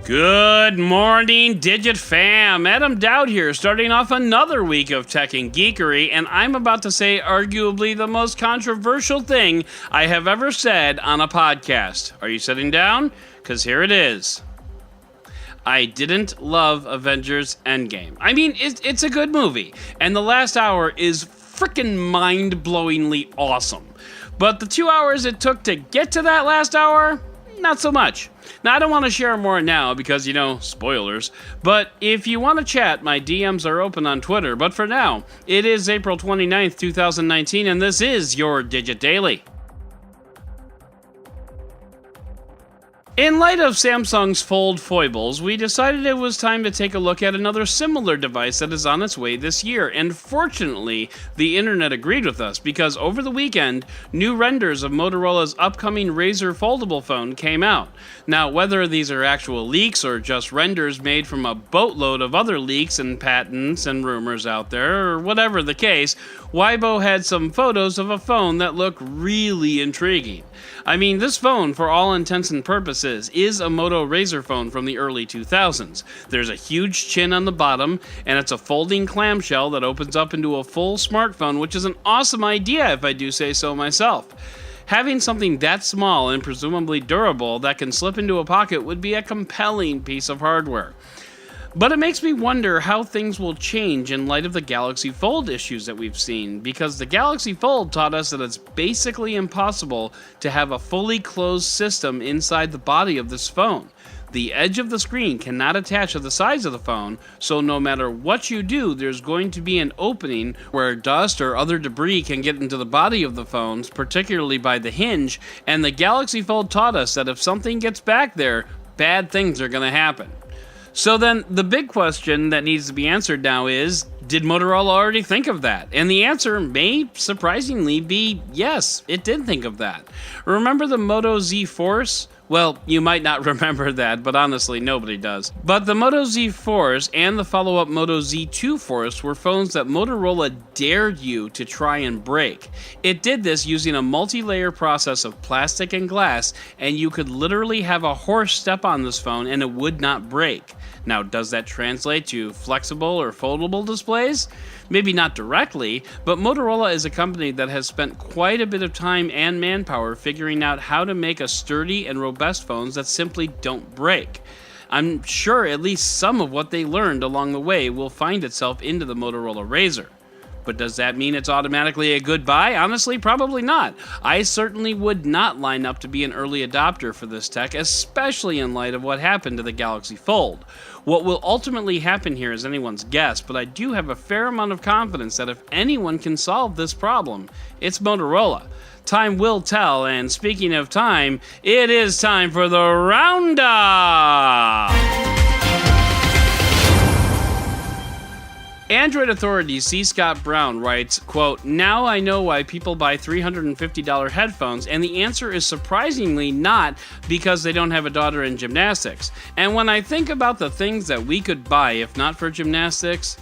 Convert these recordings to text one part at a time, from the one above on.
Good morning, Digit fam. Adam Dowd here, starting off another week of tech and geekery, and I'm about to say arguably the most controversial thing I have ever said on a podcast. Are you sitting down? Because here it is. I didn't love Avengers Endgame. I mean, it's a good movie, and the last hour is freaking mind-blowingly awesome. But the 2 hours it took to get to that last hour, not so much. Now, I don't want to share more now because, spoilers. But if you want to chat, my DMs are open on Twitter. But for now, it is April 29th, 2019, and this is your Digit Daily. In light of Samsung's Fold foibles, we decided it was time to take a look at another similar device that is on its way this year, and fortunately, the internet agreed with us because over the weekend, new renders of Motorola's upcoming Razr foldable phone came out. Now, whether these are actual leaks or just renders made from a boatload of other leaks and patents and rumors out there, or whatever the case, Weibo had some photos of a phone that look really intriguing. I mean, this phone, for all intents and purposes, is a Moto Razr phone from the early 2000s. There's a huge chin on the bottom, and it's a folding clamshell that opens up into a full smartphone, which is an awesome idea if I do say so myself. Having something that small and presumably durable that can slip into a pocket would be a compelling piece of hardware. But it makes me wonder how things will change in light of the Galaxy Fold issues that we've seen, because the Galaxy Fold taught us that it's basically impossible to have a fully closed system inside the body of this phone. The edge of the screen cannot attach to the sides of the phone, so no matter what you do, there's going to be an opening where dust or other debris can get into the body of the phones, particularly by the hinge, and the Galaxy Fold taught us that if something gets back there, bad things are going to happen. So then, the big question that needs to be answered now is, did Motorola already think of that? And the answer may surprisingly be yes, it did think of that. Remember the Moto Z Force? Well, you might not remember that, but honestly, nobody does. But the Moto Z Force and the follow-up Moto Z2 Force were phones that Motorola dared you to try and break. It did this using a multi-layer process of plastic and glass, and you could literally have a horse step on this phone and it would not break. Now, does that translate to flexible or foldable displays? Maybe not directly, but Motorola is a company that has spent quite a bit of time and manpower figuring out how to make a sturdy and robust phones that simply don't break. I'm sure at least some of what they learned along the way will find itself into the Motorola Razr. But does that mean it's automatically a good buy? Honestly, probably not. I certainly would not line up to be an early adopter for this tech, especially in light of what happened to the Galaxy Fold. What will ultimately happen here is anyone's guess, but I do have a fair amount of confidence that if anyone can solve this problem, it's Motorola. Time will tell, and speaking of time, it is time for the Roundup! Android authority C. Scott Brown writes, quote, "Now I know why people buy $350 headphones, and the answer is surprisingly not because they don't have a daughter in gymnastics. And when I think about the things that we could buy if not for gymnastics,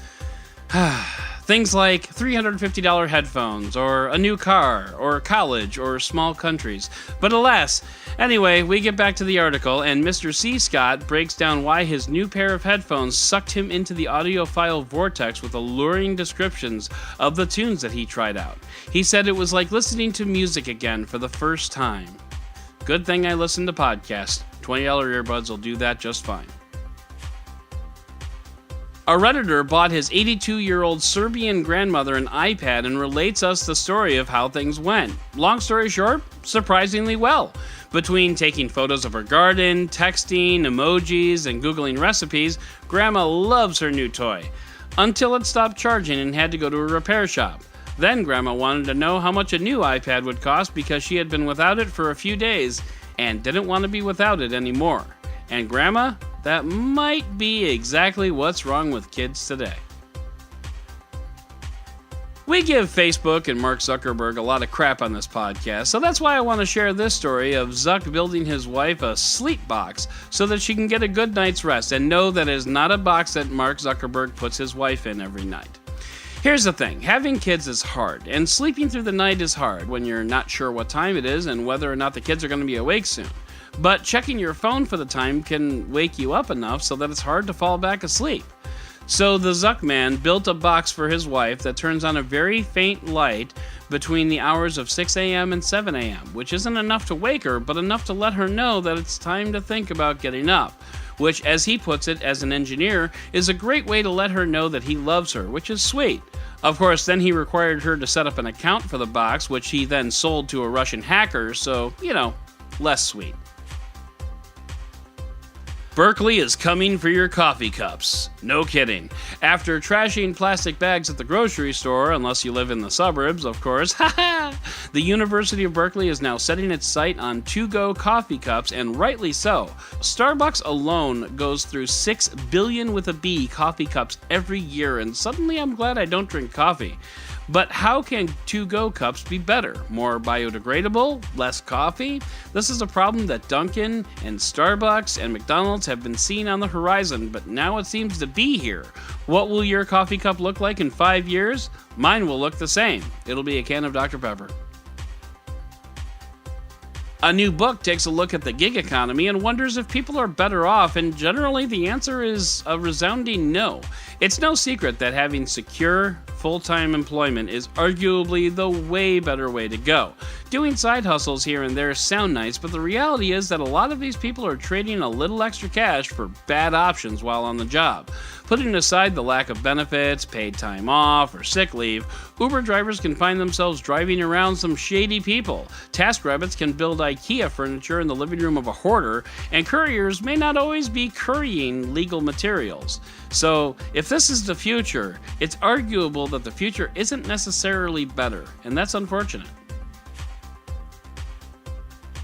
things like $350 headphones, or a new car, or college, or small countries. But alas, anyway, we get back to the article, and Mr. C. Scott breaks down why his new pair of headphones sucked him into the audiophile vortex with alluring descriptions of the tunes that he tried out. He said it was like listening to music again for the first time. Good thing I listen to podcasts. $20 earbuds will do that just fine." A Redditor bought his 82-year-old Serbian grandmother an iPad and relates us the story of how things went. Long story short, surprisingly well. Between taking photos of her garden, texting, emojis, and Googling recipes, Grandma loves her new toy. Until it stopped charging and had to go to a repair shop. Then Grandma wanted to know how much a new iPad would cost because she had been without it for a few days and didn't want to be without it anymore. And Grandma, that might be exactly what's wrong with kids today. We give Facebook and Mark Zuckerberg a lot of crap on this podcast, so that's why I want to share this story of Zuck building his wife a sleep box so that she can get a good night's rest and know that it is not a box that Mark Zuckerberg puts his wife in every night. Here's the thing, having kids is hard, and sleeping through the night is hard when you're not sure what time it is and whether or not the kids are going to be awake soon. but checking your phone for the time can wake you up enough so that it's hard to fall back asleep. So the Zuckman built a box for his wife that turns on a very faint light between the hours of 6 a.m. and 7 a.m., which isn't enough to wake her, but enough to let her know that it's time to think about getting up, which, as he puts it as an engineer, is a great way to let her know that he loves her, which is sweet. Of course, then he required her to set up an account for the box, which he then sold to a Russian hacker, so, less sweet. Berkeley is coming for your coffee cups. No kidding. After trashing plastic bags at the grocery store, unless you live in the suburbs, of course, the University of Berkeley is now setting its sight on to-go coffee cups, and rightly so. Starbucks alone goes through 6 billion with a B coffee cups every year, and suddenly I'm glad I don't drink coffee. But how can to-go cups be better? More biodegradable? Less coffee? This is a problem that Dunkin' and Starbucks and McDonald's have been seeing on the horizon, but now it seems to be here. What will your coffee cup look like in 5 years? Mine will look the same. It'll be a can of Dr. Pepper. A new book takes a look at the gig economy and wonders if people are better off, and generally the answer is a resounding no. It's no secret that having secure, full-time employment is arguably the way better way to go. Doing side hustles here and there sound nice, but the reality is that a lot of these people are trading a little extra cash for bad options while on the job. Putting aside the lack of benefits, paid time off, or sick leave, Uber drivers can find themselves driving around some shady people. TaskRabbits can build IKEA furniture in the living room of a hoarder, and couriers may not always be currying legal materials. So, if this is the future, it's arguable that the future isn't necessarily better, and that's unfortunate.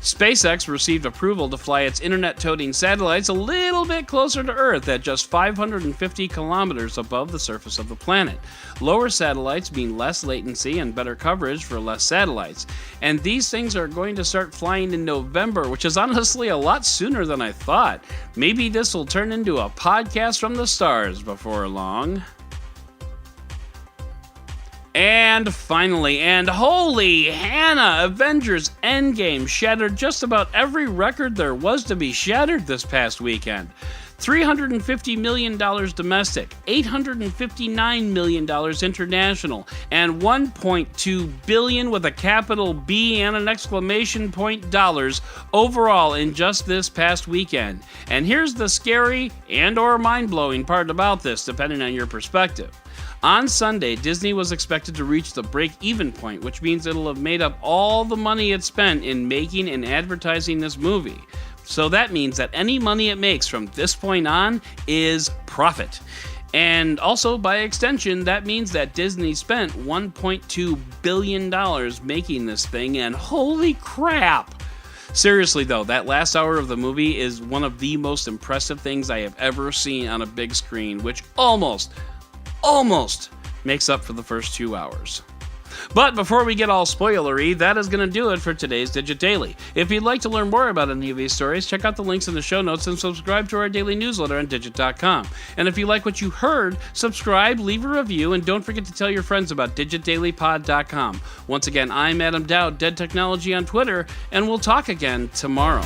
SpaceX received approval to fly its internet-toting satellites a little bit closer to Earth at just 550 kilometers above the surface of the planet. Lower satellites mean less latency and better coverage for less satellites. And these things are going to start flying in November, which is honestly a lot sooner than I thought. Maybe this will turn into a podcast from the stars before long. And finally, and holy Hannah, Avengers Endgame shattered just about every record there was to be shattered this past weekend. $350 million domestic, $859 million international, and $1.2 billion with a capital B and an exclamation point dollars overall in just this past weekend. And here's the scary and or mind-blowing part about this, depending on your perspective. On Sunday, Disney was expected to reach the break-even point, which means it'll have made up all the money it spent in making and advertising this movie. So that means that any money it makes from this point on is profit. And also, by extension, that means that Disney spent $1.2 billion making this thing, and holy crap! Seriously though, that last hour of the movie is one of the most impressive things I have ever seen on a big screen, which almost makes up for the first 2 hours. But before we get all spoilery, that is going to do it for today's Digit Daily. If you'd like to learn more about any of these stories, check out the links in the show notes and subscribe to our daily newsletter on Digit.com. And if you like what you heard, subscribe, leave a review, and don't forget to tell your friends about DigitDailyPod.com. Once again, I'm Adam Dowd, Dead Technology on Twitter, and we'll talk again tomorrow.